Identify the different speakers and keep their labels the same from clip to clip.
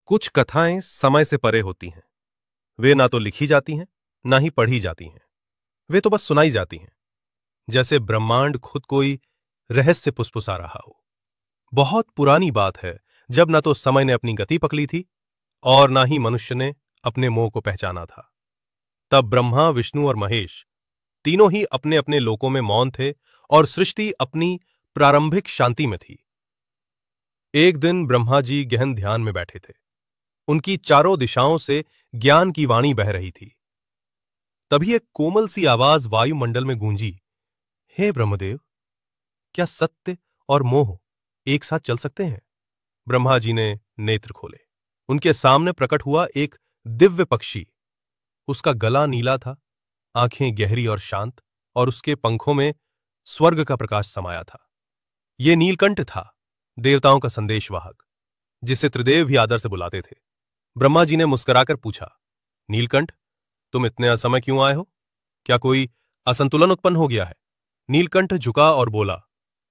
Speaker 1: कुछ कथाएं समय से परे होती हैं। वे ना तो लिखी जाती हैं, ना ही पढ़ी जाती हैं। वे तो बस सुनाई जाती हैं, जैसे ब्रह्मांड खुद कोई रहस्य फुसफुसा रहा हो। बहुत पुरानी बात है, जब ना तो समय ने अपनी गति पकड़ी थी और ना ही मनुष्य ने अपने मोह को पहचाना था। तब ब्रह्मा, विष्णु और महेश तीनों ही अपने अपने लोकों में मौन थे और सृष्टि अपनी प्रारंभिक शांति में थी। एक दिन ब्रह्मा जी गहन ध्यान में बैठे थे। उनकी चारों दिशाओं से ज्ञान की वाणी बह रही थी। तभी एक कोमल सी आवाज वायुमंडल में गूंजी, हे ब्रह्मदेव, क्या सत्य और मोह एक साथ चल सकते हैं? ब्रह्मा जी ने नेत्र खोले। उनके सामने प्रकट हुआ एक दिव्य पक्षी। उसका गला नीला था, आंखें गहरी और शांत, और उसके पंखों में स्वर्ग का प्रकाश समाया था। यह नीलकंठ था, देवताओं का संदेशवाहक, जिसे त्रिदेव भी आदर से बुलाते थे। ब्रह्मा जी ने मुस्कुराकर पूछा, नीलकंठ, तुम इतने असमय क्यों आए हो? क्या कोई असंतुलन उत्पन्न हो गया है? नीलकंठ झुका और बोला,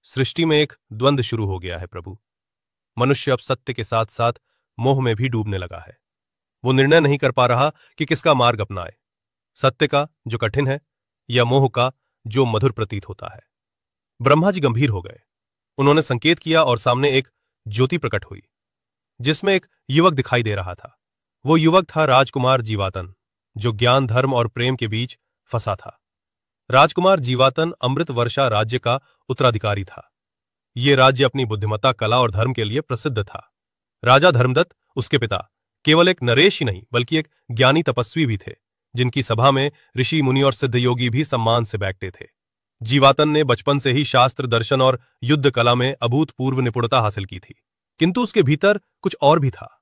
Speaker 1: सृष्टि में एक द्वंद्व शुरू हो गया है प्रभु। मनुष्य अब सत्य के साथ साथ मोह में भी डूबने लगा है। वो निर्णय नहीं कर पा रहा कि किसका मार्ग अपनाए, सत्य का जो कठिन है या मोह का जो मधुर प्रतीत होता है। ब्रह्मा जी गंभीर हो गए। उन्होंने संकेत किया और सामने एक ज्योति प्रकट हुई, जिसमें एक युवक दिखाई दे रहा था। वो युवक था राजकुमार जीवातन, जो ज्ञान, धर्म और प्रेम के बीच फंसा था। राजकुमार जीवातन अमृत वर्षा राज्य का उत्तराधिकारी था। ये राज्य अपनी बुद्धिमत्ता, कला और धर्म के लिए प्रसिद्ध था। राजा धर्मदत्त, उसके पिता, केवल एक नरेश ही नहीं बल्कि एक ज्ञानी तपस्वी भी थे, जिनकी सभा में ऋषि, मुनि और सिद्ध योगी भी सम्मान से बैठते थे। जीवातन ने बचपन से ही शास्त्र, दर्शन और युद्ध कला में अभूतपूर्व निपुणता हासिल की थी, किंतु उसके भीतर कुछ और भी था।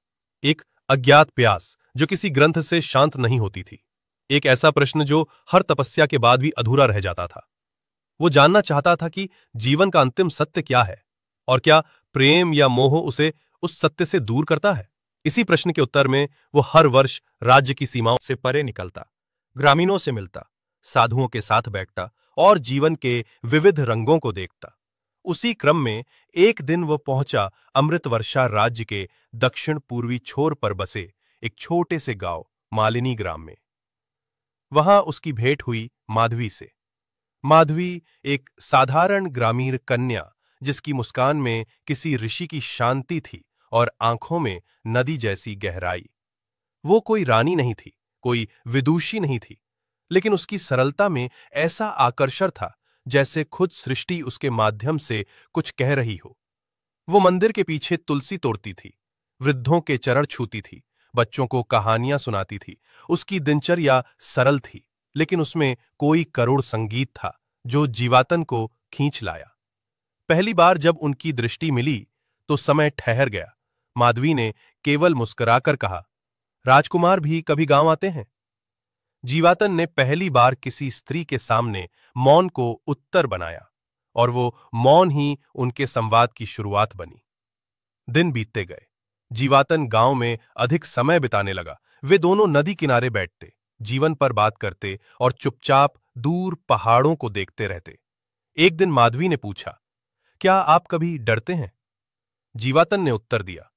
Speaker 1: एक अज्ञात प्यास जो किसी ग्रंथ से शांत नहीं होती थी। एक ऐसा प्रश्न जो हर तपस्या के बाद भी अधूरा रह जाता था। वो जानना चाहता था कि जीवन का अंतिम सत्य क्या है, और क्या प्रेम या मोह उसे उस सत्य से दूर करता है। इसी प्रश्न के उत्तर में वो हर वर्ष राज्य की सीमाओं से परे निकलता, ग्रामीणों से मिलता, साधुओं के साथ बैठता और जीवन के विविध रंगों को देखता। उसी क्रम में एक दिन वह पहुंचा अमृत वर्षा राज्य के दक्षिण पूर्वी छोर पर बसे एक छोटे से गांव मालिनी ग्राम में। वहां उसकी भेंट हुई माधवी से। माधवी एक साधारण ग्रामीण कन्या, जिसकी मुस्कान में किसी ऋषि की शांति थी और आंखों में नदी जैसी गहराई। वो कोई रानी नहीं थी, कोई विदुषी नहीं थी, लेकिन उसकी सरलता में ऐसा आकर्षण था जैसे खुद सृष्टि उसके माध्यम से कुछ कह रही हो। वो मंदिर के पीछे तुलसी तोड़ती थी, वृद्धों के चरण छूती थी, बच्चों को कहानियां सुनाती थी। उसकी दिनचर्या सरल थी, लेकिन उसमें कोई करुण संगीत था जो जीवातन को खींच लाया। पहली बार जब उनकी दृष्टि मिली तो समय ठहर गया। माधवी ने केवल मुस्कुराकर कहा, राजकुमार भी कभी गांव आते हैं? जीवातन ने पहली बार किसी स्त्री के सामने मौन को उत्तर बनाया, और वो मौन ही उनके संवाद की शुरुआत बनी। दिन बीतते गए। जीवातन गांव में अधिक समय बिताने लगा। वे दोनों नदी किनारे बैठते, जीवन पर बात करते और चुपचाप दूर पहाड़ों को देखते रहते। एक दिन माधवी ने पूछा, क्या आप कभी डरते हैं? जीवातन ने उत्तर दिया,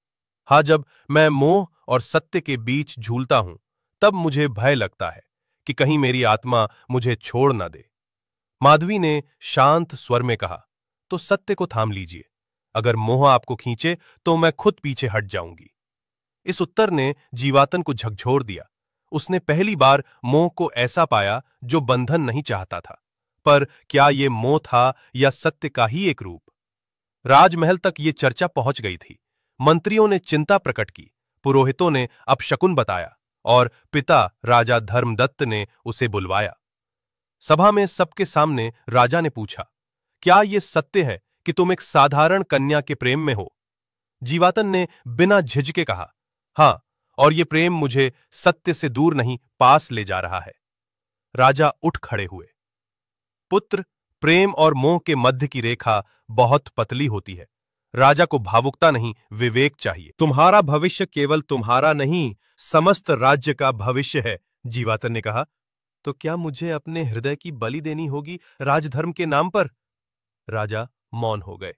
Speaker 1: हाँ, जब मैं मोह और सत्य के बीच झूलता हूं, तब मुझे भय लगता है कि कहीं मेरी आत्मा मुझे छोड़ न दे। माधवी ने शांत स्वर में कहा, तो सत्य को थाम लीजिए। अगर मोह आपको खींचे तो मैं खुद पीछे हट जाऊंगी। इस उत्तर ने जीवातन को झकझोर दिया। उसने पहली बार मोह को ऐसा पाया जो बंधन नहीं चाहता था। पर क्या ये मोह था या सत्य का ही एक रूप? राजमहल तक ये चर्चा पहुंच गई थी। मंत्रियों ने चिंता प्रकट की, पुरोहितों ने अपशकुन बताया और पिता राजा धर्मदत्त ने उसे बुलवाया। सभा में सबके सामने राजा ने पूछा, क्या ये सत्य है कि तुम एक साधारण कन्या के प्रेम में हो? जीवातन ने बिना झिझके कहा, हां, और ये प्रेम मुझे सत्य से दूर नहीं, पास ले जा रहा है। राजा उठ खड़े हुए। पुत्र, प्रेम और मोह के मध्य की रेखा बहुत पतली होती है। राजा को भावुकता नहीं, विवेक चाहिए। तुम्हारा भविष्य केवल तुम्हारा नहीं, समस्त राज्य का भविष्य है, जीवातन ने कहा। तो क्या मुझे अपने हृदय की बलि देनी होगी राजधर्म के नाम पर? राजा मौन हो गए।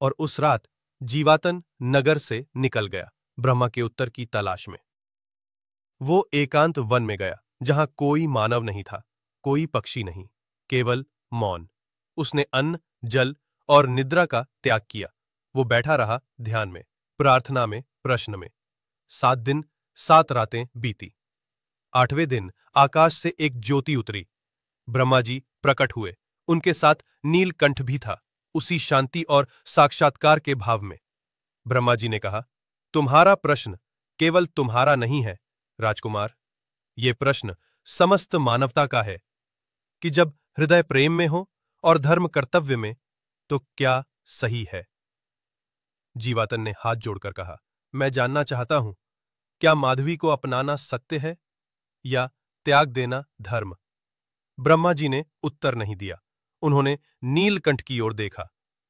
Speaker 1: और उस रात जीवातन नगर से निकल गया। ब्रह्मा के उत्तर की तलाश में। वो एकांत वन में गया, जहां कोई मानव नहीं था, कोई पक्षी नहीं, केवल मौन। उसने अन्न, जल और निद्रा का त्याग किया। वो बैठा रहा ध्यान में, प्रार्थना में, प्रश्न में। 7 दिन 7 रातें बीती। 8वें दिन आकाश से एक ज्योति उतरी। ब्रह्मा जी प्रकट हुए। उनके साथ नीलकंठ भी था, उसी शांति और साक्षात्कार के भाव में। ब्रह्मा जी ने कहा, तुम्हारा प्रश्न केवल तुम्हारा नहीं है राजकुमार, ये प्रश्न समस्त मानवता का है कि जब हृदय प्रेम में हो और धर्म कर्तव्य में, तो क्या सही है? जीवातन ने हाथ जोड़कर कहा, मैं जानना चाहता हूं, क्या माधवी को अपनाना सत्य है या त्याग देना धर्म? ब्रह्मा जी ने उत्तर नहीं दिया। उन्होंने नीलकंठ की ओर देखा।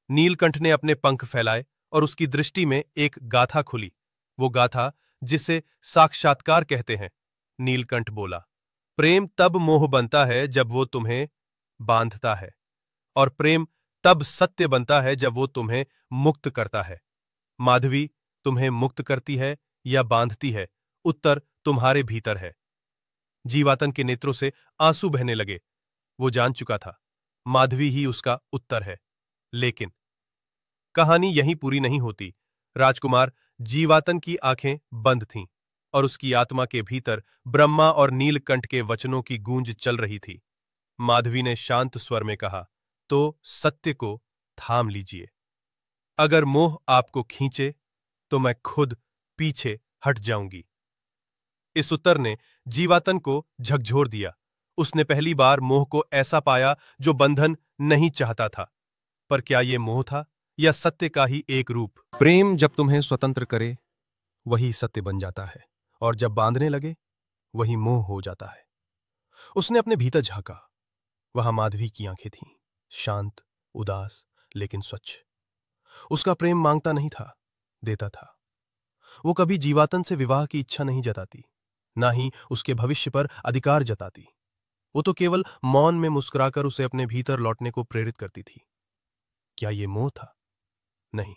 Speaker 1: नीलकंठ ने अपने पंख फैलाए और उसकी दृष्टि में एक गाथा खुली, वो गाथा जिसे साक्षात्कार कहते हैं। नीलकंठ बोला, प्रेम तब मोह बनता है जब वो तुम्हें बांधता है, और प्रेम तब सत्य बनता है जब वो तुम्हें मुक्त करता है। माधवी तुम्हें मुक्त करती है या बांधती है, उत्तर तुम्हारे भीतर है। जीवातन के नेत्रों से आंसू बहने लगे। वो जान चुका था, माधवी ही उसका उत्तर है। लेकिन कहानी यहीं पूरी नहीं होती। राजकुमार जीवातन की आंखें बंद थीं और उसकी आत्मा के भीतर ब्रह्मा और नीलकंठ के वचनों की गूंज चल रही थी। माधवी ने शांत स्वर में कहा, तो सत्य को थाम लीजिए। अगर मोह आपको खींचे तो मैं खुद पीछे हट जाऊंगी। इस उत्तर ने जीवातन को झकझोर दिया। उसने पहली बार मोह को ऐसा पाया जो बंधन नहीं चाहता था। पर क्या यह मोह था या सत्य का ही एक रूप? प्रेम जब तुम्हें स्वतंत्र करे, वही सत्य बन जाता है, और जब बांधने लगे, वही मोह हो जाता है। उसने अपने भीतर झांका। वहां माधवी की आंखें थीं, शांत, उदास, लेकिन स्वच्छ। उसका प्रेम मांगता नहीं था, देता था। वो कभी जीवातन से विवाह की इच्छा नहीं जताती, ना ही उसके भविष्य पर अधिकार जताती। वो तो केवल मौन में मुस्कुराकर उसे अपने भीतर लौटने को प्रेरित करती थी। क्या ये मोह था? नहीं,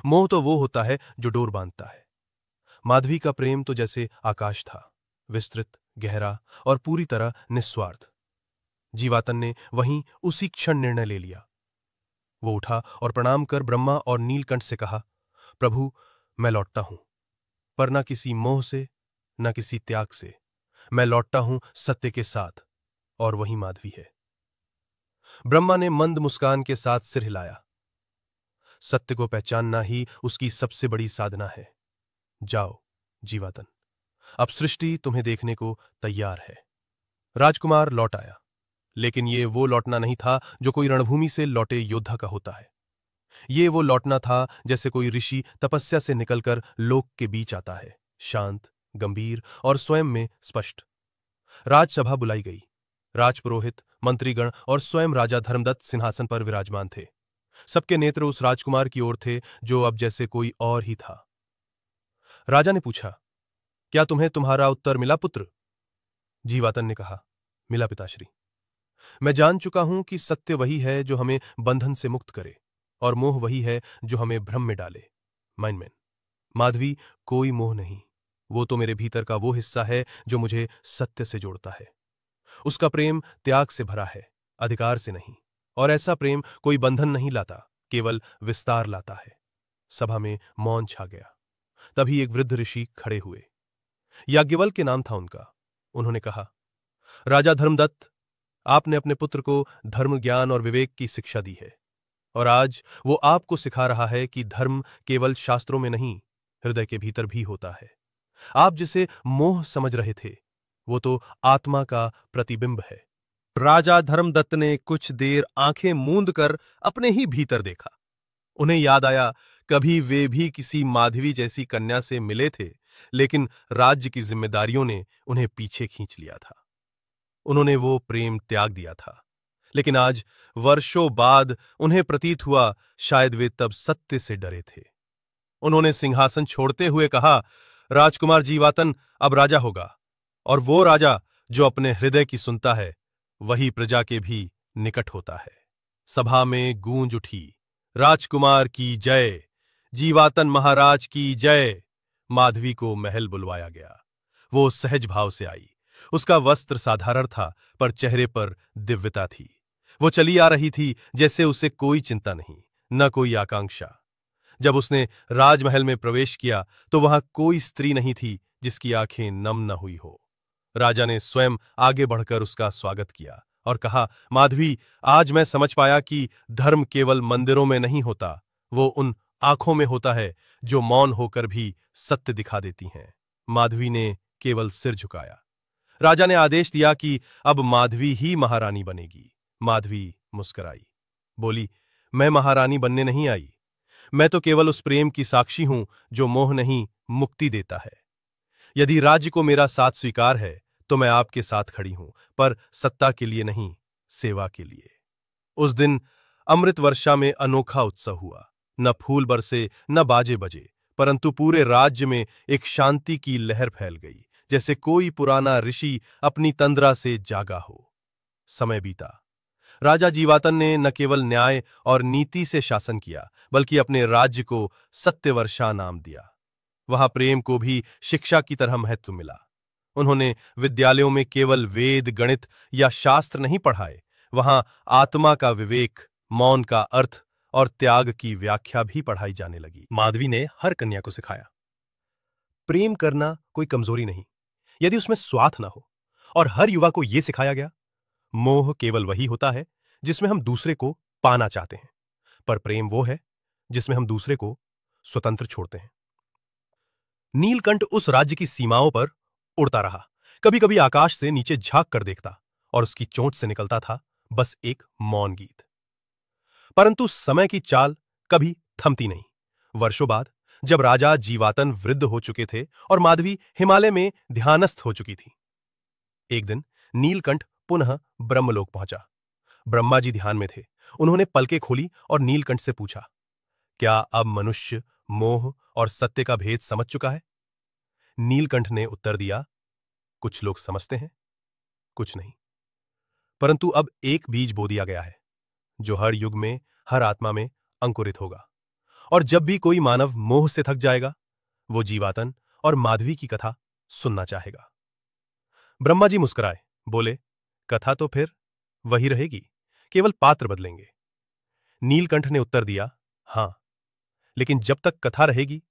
Speaker 1: मोह तो वो होता है जो डोर बांधता है। माधवी का प्रेम तो जैसे आकाश था, विस्तृत, गहरा और पूरी तरह निस्वार्थ। जीवातन ने वहीं उसी क्षण निर्णय ले लिया। वो उठा और प्रणाम कर ब्रह्मा और नीलकंठ से कहा, प्रभु, मैं लौटता हूं, पर न किसी मोह से, न किसी त्याग से। मैं लौटता हूं सत्य के साथ, और वही माधवी है। ब्रह्मा ने मंद मुस्कान के साथ सिर हिलाया। सत्य को पहचानना ही उसकी सबसे बड़ी साधना है। जाओ जीवातन, अब सृष्टि तुम्हें देखने को तैयार है। राजकुमार लौट आया, लेकिन ये वो लौटना नहीं था जो कोई रणभूमि से लौटे योद्धा का होता है। ये वो लौटना था जैसे कोई ऋषि तपस्या से निकलकर लोक के बीच आता है, शांत, गंभीर और स्वयं में स्पष्ट। राजसभा बुलाई गई। राजपुरोहित, मंत्रीगण और स्वयं राजा धर्मदत्त सिंहासन पर विराजमान थे। सबके नेत्र उस राजकुमार की ओर थे जो अब जैसे कोई और ही था। राजा ने पूछा, क्या तुम्हें तुम्हारा उत्तर मिला पुत्र? जीवातन ने कहा, मिला पिताश्री। मैं जान चुका हूं कि सत्य वही है जो हमें बंधन से मुक्त करे, और मोह वही है जो हमें भ्रम में डाले। माइंडमैन, माधवी कोई मोह नहीं, वो तो मेरे भीतर का वो हिस्सा है जो मुझे सत्य से जोड़ता है। उसका प्रेम त्याग से भरा है, अधिकार से नहीं, और ऐसा प्रेम कोई बंधन नहीं लाता, केवल विस्तार लाता है। सभा में मौन छा गया। तभी एक वृद्ध ऋषि खड़े हुए। याज्ञवल्क्य के नाम था उनका। उन्होंने कहा, राजा धर्मदत्त, आपने अपने पुत्र को धर्म, ज्ञान और विवेक की शिक्षा दी है, और आज वो आपको सिखा रहा है कि धर्म केवल शास्त्रों में नहीं, हृदय के भीतर भी होता है। आप जिसे मोह समझ रहे थे, वो तो आत्मा का प्रतिबिंब है। राजा धर्मदत्त ने कुछ देर आंखें मूंद कर अपने ही भीतर देखा। उन्हें याद आया, कभी वे भी किसी माधवी जैसी कन्या से मिले थे, लेकिन राज्य की जिम्मेदारियों ने उन्हें पीछे खींच लिया था। उन्होंने वो प्रेम त्याग दिया था, लेकिन आज वर्षों बाद उन्हें प्रतीत हुआ शायद वे तब सत्य से डरे थे। उन्होंने सिंहासन छोड़ते हुए कहा, राजकुमार जीवातन अब राजा होगा, और वो राजा जो अपने हृदय की सुनता है, वही प्रजा के भी निकट होता है। सभा में गूंज उठी, राजकुमार की जय, जीवातन महाराज की जय, माधवी को महल बुलवाया गया। वो सहज भाव से आई। उसका वस्त्र साधारण था, पर चेहरे पर दिव्यता थी। वो चली आ रही थी जैसे उसे कोई चिंता नहीं, न कोई आकांक्षा। जब उसने राजमहल में प्रवेश किया तो वहां कोई स्त्री नहीं थी जिसकी आंखें नम न हुई हो। राजा ने स्वयं आगे बढ़कर उसका स्वागत किया और कहा, माधवी, आज मैं समझ पाया कि धर्म केवल मंदिरों में नहीं होता, वो उन आंखों में होता है जो मौन होकर भी सत्य दिखा देती हैं। माधवी ने केवल सिर झुकाया। राजा ने आदेश दिया कि अब माधवी ही महारानी बनेगी। माधवी मुस्कुराई, बोली, मैं महारानी बनने नहीं आई, मैं तो केवल उस प्रेम की साक्षी हूं जो मोह नहीं, मुक्ति देता है। यदि राज्य को मेरा साथ स्वीकार है तो मैं आपके साथ खड़ी हूं, पर सत्ता के लिए नहीं, सेवा के लिए। उस दिन अमृत वर्षा में अनोखा उत्सव हुआ। न फूल बरसे, न बाजे बजे, परंतु पूरे राज्य में एक शांति की लहर फैल गई, जैसे कोई पुराना ऋषि अपनी तंद्रा से जागा हो। समय बीता। राजा जीवातन ने न केवल न्याय और नीति से शासन किया, बल्कि अपने राज्य को सत्यवर्षा नाम दिया। वहां प्रेम को भी शिक्षा की तरह महत्व मिला। उन्होंने विद्यालयों में केवल वेद, गणित या शास्त्र नहीं पढ़ाए, वहां आत्मा का विवेक, मौन का अर्थ और त्याग की व्याख्या भी पढ़ाई जाने लगी। माधवी ने हर कन्या को सिखाया, प्रेम करना कोई कमजोरी नहीं, यदि उसमें स्वार्थ ना हो। और हर युवा को यह सिखाया गया, मोह केवल वही होता है जिसमें हम दूसरे को पाना चाहते हैं, पर प्रेम वो है जिसमें हम दूसरे को स्वतंत्र छोड़ते हैं। नीलकंठ उस राज्य की सीमाओं पर उड़ता रहा। कभी कभी आकाश से नीचे झांक कर देखता और उसकी चोंच से निकलता था बस एक मौन गीत। परंतु समय की चाल कभी थमती नहीं। वर्षों बाद, जब राजा जीवातन वृद्ध हो चुके थे और माधवी हिमालय में ध्यानस्थ हो चुकी थी, एक दिन नीलकंठ पुनः ब्रह्मलोक पहुंचा। ब्रह्मा जी ध्यान में थे। उन्होंने पलकें खोली और नीलकंठ से पूछा, क्या अब मनुष्य मोह और सत्य का भेद समझ चुका है? नीलकंठ ने उत्तर दिया, कुछ लोग समझते हैं, कुछ नहीं। परंतु अब एक बीज बो दिया गया है जो हर युग में, हर आत्मा में अंकुरित होगा। और जब भी कोई मानव मोह से थक जाएगा, वो जीवातन और माधवी की कथा सुनना चाहेगा। ब्रह्मा जी मुस्कुराए, बोले, कथा तो फिर वही रहेगी, केवल पात्र बदलेंगे। नीलकंठ ने उत्तर दिया, हां, लेकिन जब तक कथा रहेगी,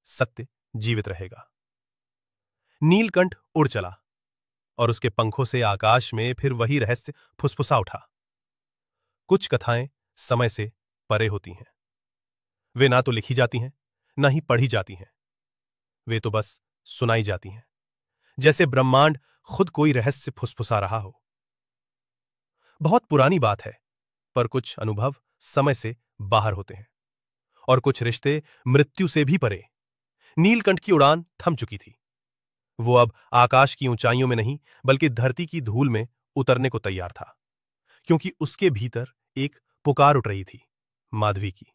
Speaker 1: सत्य जीवित रहेगा। नीलकंठ उड़ चला और उसके पंखों से आकाश में फिर वही रहस्य फुसफुसा उठा। कुछ कथाएं समय से परे होती हैं। वे ना तो लिखी जाती हैं, ना ही पढ़ी जाती हैं। वे तो बस सुनाई जाती हैं, जैसे ब्रह्मांड खुद कोई रहस्य फुसफुसा रहा हो। बहुत पुरानी बात है, पर कुछ अनुभव समय से बाहर होते हैं और कुछ रिश्ते मृत्यु से भी परे। नीलकंठ की उड़ान थम चुकी थी। वो अब आकाश की ऊंचाइयों में नहीं, बल्कि धरती की धूल में उतरने को तैयार था, क्योंकि उसके भीतर एक पुकार उठ रही थी, माधवी की,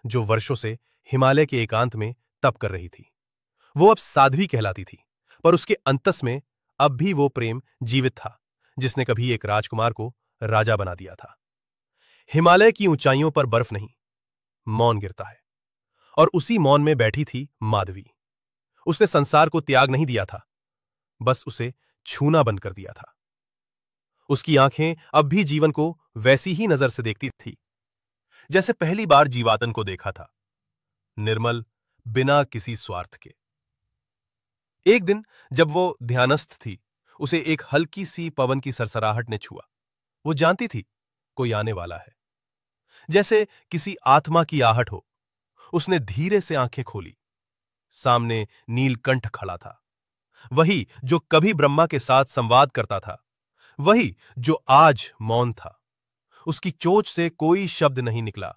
Speaker 1: जो वर्षों से हिमालय के एकांत में तप कर रही थी। वो अब साध्वी कहलाती थी, पर उसके अंतस में अब भी वो प्रेम जीवित था जिसने कभी एक राजकुमार को राजा बना दिया था। हिमालय की ऊंचाइयों पर बर्फ नहीं, मौन गिरता है, और उसी मौन में बैठी थी माधवी। उसने संसार को त्याग नहीं दिया था, बस उसे छूना बंद कर दिया था। उसकी आंखें अब भी जीवन को वैसी ही नजर से देखती थी जैसे पहली बार जीवातन को देखा था, निर्मल, बिना किसी स्वार्थ के। एक दिन जब वो ध्यानस्थ थी, उसे एक हल्की सी पवन की सरसराहट ने छुआ। वो जानती थी कोई आने वाला है, जैसे किसी आत्मा की आहट हो। उसने धीरे से आंखें खोली। सामने नीलकंठ खड़ा था, वही जो कभी ब्रह्मा के साथ संवाद करता था, वही जो आज मौन था। उसकी चोंच से कोई शब्द नहीं निकला,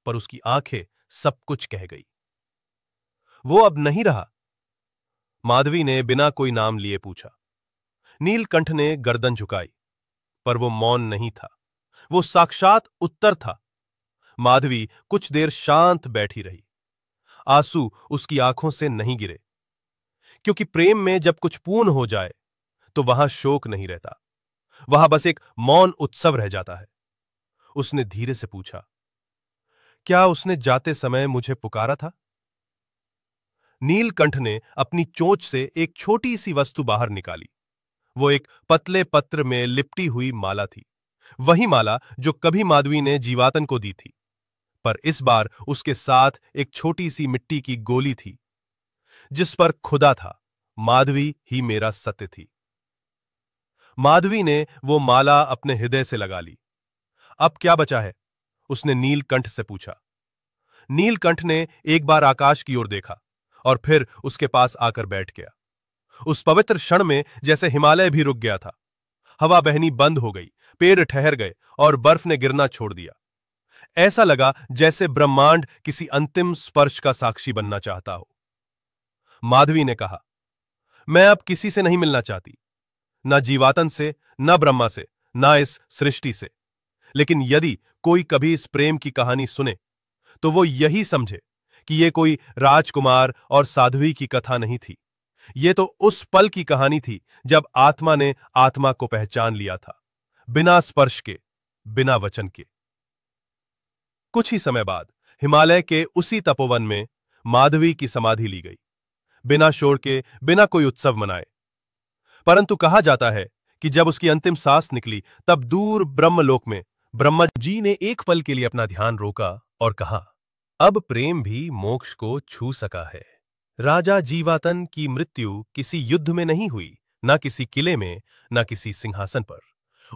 Speaker 1: पर उसकी आंखें सब कुछ कह गई। वो अब नहीं रहा, माधवी ने बिना कोई नाम लिए पूछा। नीलकंठ ने गर्दन झुकाई, पर वो मौन नहीं था, वो साक्षात उत्तर था। माधवी कुछ देर शांत बैठी रही। आंसू उसकी आंखों से नहीं गिरे, क्योंकि प्रेम में जब कुछ पूर्ण हो जाए तो वहां शोक नहीं रहता, वहां बस एक मौन उत्सव रह जाता है। उसने धीरे से पूछा, क्या उसने जाते समय मुझे पुकारा था? नीलकंठ ने अपनी चोंच से एक छोटी सी वस्तु बाहर निकाली। वो एक पतले पत्र में लिपटी हुई माला थी। वही माला जो कभी माधवी ने जीवातन को दी थी, पर इस बार उसके साथ एक छोटी सी मिट्टी की गोली थी जिस पर खुदा था, माधवी ही मेरा सत्य थी। माधवी ने वो माला अपने हृदय से लगा ली। अब क्या बचा है? उसने नीलकंठ से पूछा। नीलकंठ ने एक बार आकाश की ओर देखा और फिर उसके पास आकर बैठ गया। उस पवित्र क्षण में जैसे हिमालय भी रुक गया था। हवा बहनी बंद हो गई, पेड़ ठहर गए और बर्फ ने गिरना छोड़ दिया। ऐसा लगा जैसे ब्रह्मांड किसी अंतिम स्पर्श का साक्षी बनना चाहता हो। माधवी ने कहा, मैं अब किसी से नहीं मिलना चाहती, ना जीवातन से, ना ब्रह्मा से, ना इस सृष्टि से। लेकिन यदि कोई कभी इस प्रेम की कहानी सुने तो वो यही समझे कि ये कोई राजकुमार और साध्वी की कथा नहीं थी। ये तो उस पल की कहानी थी जब आत्मा ने आत्मा को पहचान लिया था, बिना स्पर्श के, बिना वचन के। कुछ ही समय बाद हिमालय के उसी तपोवन में माधवी की समाधि ली गई, बिना शोर के, बिना कोई उत्सव मनाए। परंतु कहा जाता है कि जब उसकी अंतिम सांस निकली तब दूर ब्रह्मलोक में ब्रह्मा जी ने एक पल के लिए अपना ध्यान रोका और कहा, अब प्रेम भी मोक्ष को छू सका है। राजा जीवातन की मृत्यु किसी युद्ध में नहीं हुई, ना किसी किले में, ना किसी सिंहासन पर।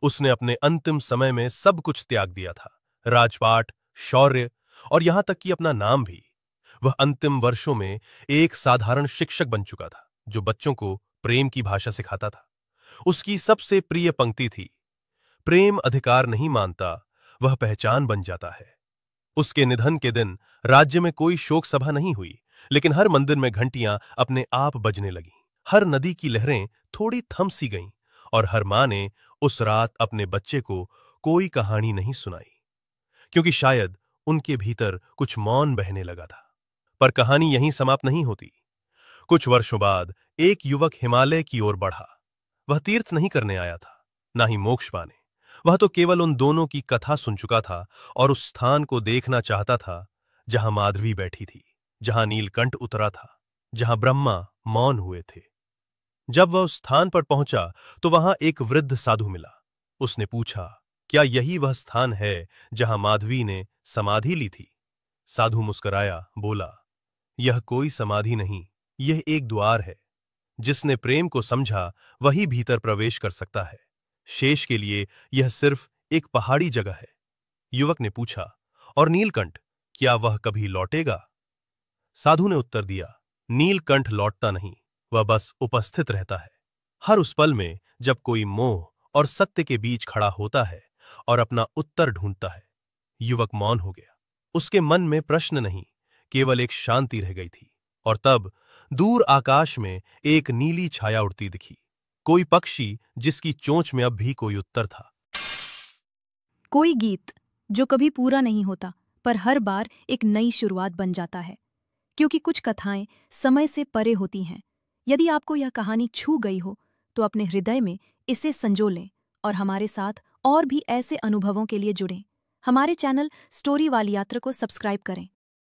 Speaker 1: उसने अपने अंतिम समय में सब कुछ त्याग दिया था, राजपाट, शौर्य और यहां तक कि अपना नाम भी। वह अंतिम वर्षों में एक साधारण शिक्षक बन चुका था जो बच्चों को प्रेम की भाषा सिखाता था। उसकी सबसे प्रिय पंक्ति थी, प्रेम अधिकार नहीं मानता, वह पहचान बन जाता है। उसके निधन के दिन राज्य में कोई शोक सभा नहीं हुई, लेकिन हर मंदिर में घंटियां अपने आप बजने लगीं। हर नदी की लहरें थोड़ी थम सी गईं और हर मां ने उस रात अपने बच्चे को कोई कहानी नहीं सुनाई, क्योंकि शायद उनके भीतर कुछ मौन बहने लगा था। पर कहानी यहीं समाप्त नहीं होती। कुछ वर्षों बाद एक युवक हिमालय की ओर बढ़ा। वह तीर्थ नहीं करने आया था, ना ही मोक्ष पाने। वह तो केवल उन दोनों की कथा सुन चुका था और उस स्थान को देखना चाहता था जहां माधवी बैठी थी, जहां नीलकंठ उतरा था, जहां ब्रह्मा मौन हुए थे। जब वह उस स्थान पर पहुंचा तो वहां एक वृद्ध साधु मिला। उसने पूछा, क्या यही वह स्थान है जहां माधवी ने समाधि ली थी? साधु मुस्कुराया, बोला, यह कोई समाधि नहीं, यह एक द्वार है। जिसने प्रेम को समझा वही भीतर प्रवेश कर सकता है। शेष के लिए यह सिर्फ एक पहाड़ी जगह है। युवक ने पूछा, और नीलकंठ, क्या वह कभी लौटेगा? साधु ने उत्तर दिया, नीलकंठ लौटता नहीं, वह बस उपस्थित रहता है। हर उस पल में जब कोई मोह और सत्य के बीच खड़ा होता है और अपना उत्तर ढूंढता है। युवक मौन हो गया। उसके मन में प्रश्न नहीं, केवल एक शांति रह गई थी। और तब दूर आकाश में एक नीली छाया उड़ती दिखी, कोई पक्षी जिसकी चोंच में अब भी कोई उत्तर था।
Speaker 2: कोई गीत जो कभी पूरा नहीं होता पर हर बार एक नई शुरुआत बन जाता है, क्योंकि कुछ कथाएं समय से परे होती हैं। यदि आपको यह कहानी छू गई हो तो अपने हृदय में इसे संजो लें और हमारे साथ और भी ऐसे अनुभवों के लिए जुड़ें। हमारे चैनल स्टोरी वाली यात्रा को सब्सक्राइब करें